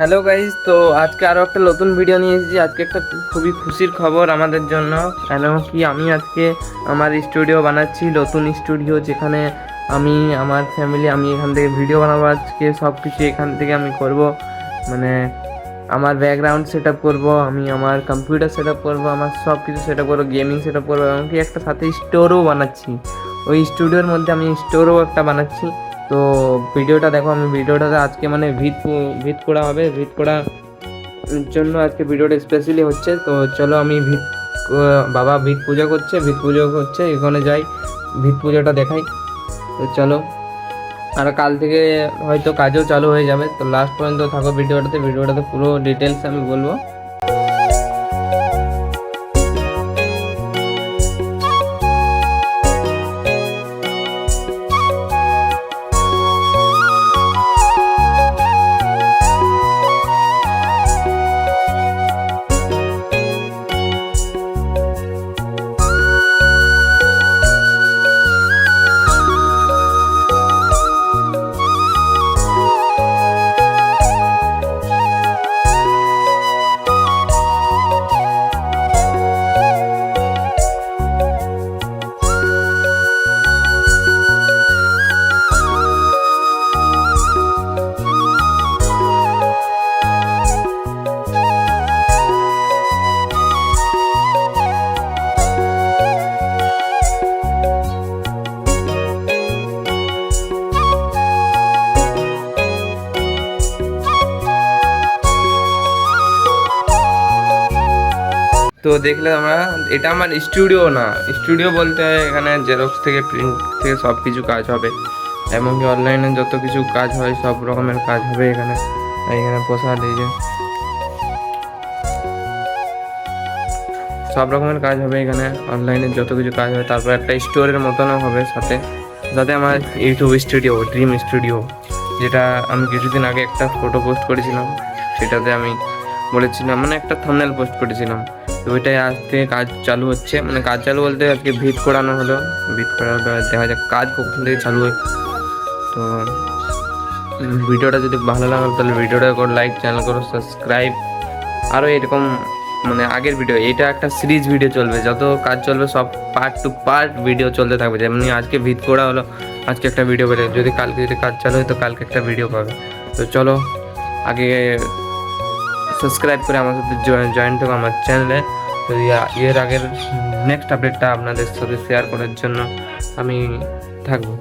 Hello guys, তো আজকে আরও একটা নতুন ভিডিও নিয়ে এসেছি। আজকে একটা খুবই খুশির খবর আমাদের জন্য, কেন কি আমি আজকে আমার স্টুডিও বানাচ্ছি, নতুন স্টুডিও, যেখানে আমি আমার ফ্যামিলি আমি এখান থেকে ভিডিও বানাবো। আজকে সব কিছু এখান থেকে আমি করব, মানে আমার ব্যাকগ্রাউন্ড সেট আপ করবো, আমি আমার কম্পিউটার সেট আপ করবো, আমার সব কিছু সেট আপ করবো, গেমিং সেট আপ করবো, এমনকি একটা সাথে স্টোরও বানাচ্ছি। ওই স্টুডিওর মধ্যে আমি স্টোরও একটা বানাচ্ছি। তো ভিডিওটা দেখো, আমি ভিডিওটাতে আজকে মানে ভিত করা হবে, ভিত করার জন্য আজকে ভিডিওটা স্পেশালি হচ্ছে। তো চলো আমি বাবা ভিত পূজা করছে, ভিত পুজো করছে, এখানে যাই, ভিত পুজোটা দেখাই। তো চলো, আর কাল থেকে হয়তো কাজও চালু হয়ে যাবে। তো লাস্ট পর্যন্ত থাকো ভিডিওটাতে পুরো ডিটেলস আমি বলবো। তো দেখলে আমরা, এটা আমার স্টুডিও না, স্টুডিও বলতে এখানে জেরক্স থেকে প্রিন্ট থেকে সব কিছু কাজ হবে, এমনকি অনলাইনে যত কিছু কাজ হয় সব রকমের কাজ হবে এখানে। এখানে প্রসাদ, এই যে সব রকমের কাজ হবে এখানে, অনলাইনে যত কিছু কাজ হয়। তারপর একটা স্টোরের মতনও হবে সাথে সাথে আমার ইউটিউব স্টুডিও, ড্রিম স্টুডিও, যেটা আমি কিছুদিন আগে একটা ফটো পোস্ট করেছিলাম। সেটাতে আমি বলেছিলাম, মানে একটা থাম্বনেল পোস্ট করেছিলাম। তো ওইটাই আজ থেকে কাজ চালু হচ্ছে, মানে কাজ চালু বলতে আজকে ভিত করানো হলো, ভিত করা হলো, দেখা যাক কাজ কখন থেকে চালু হয়। তো ভিডিওটা যদি ভালো লাগে তাহলে ভিডিওটা করো লাইক, চ্যানেল করো সাবস্ক্রাইব। আরও এরকম মানে আগের ভিডিও, এটা একটা সিরিজ ভিডিও চলবে, যত কাজ চলবে সব পার্ট টু পার্ট ভিডিও চলতে থাকবে। যেমনি আজকে ভিত করা হলো, আজকে একটা ভিডিও পেলে, যদি কালকে যদি কাজ চালু হয় তো কালকে একটা ভিডিও পাবে। তো চলো আগে সাবস্ক্রাইব করে আমার সাথে জয়েন থাকো আমার চ্যানেলে। তো এর আগের নেক্সট আপডেটটা আপনাদের সাথে শেয়ার করার জন্য আমি থাকবো।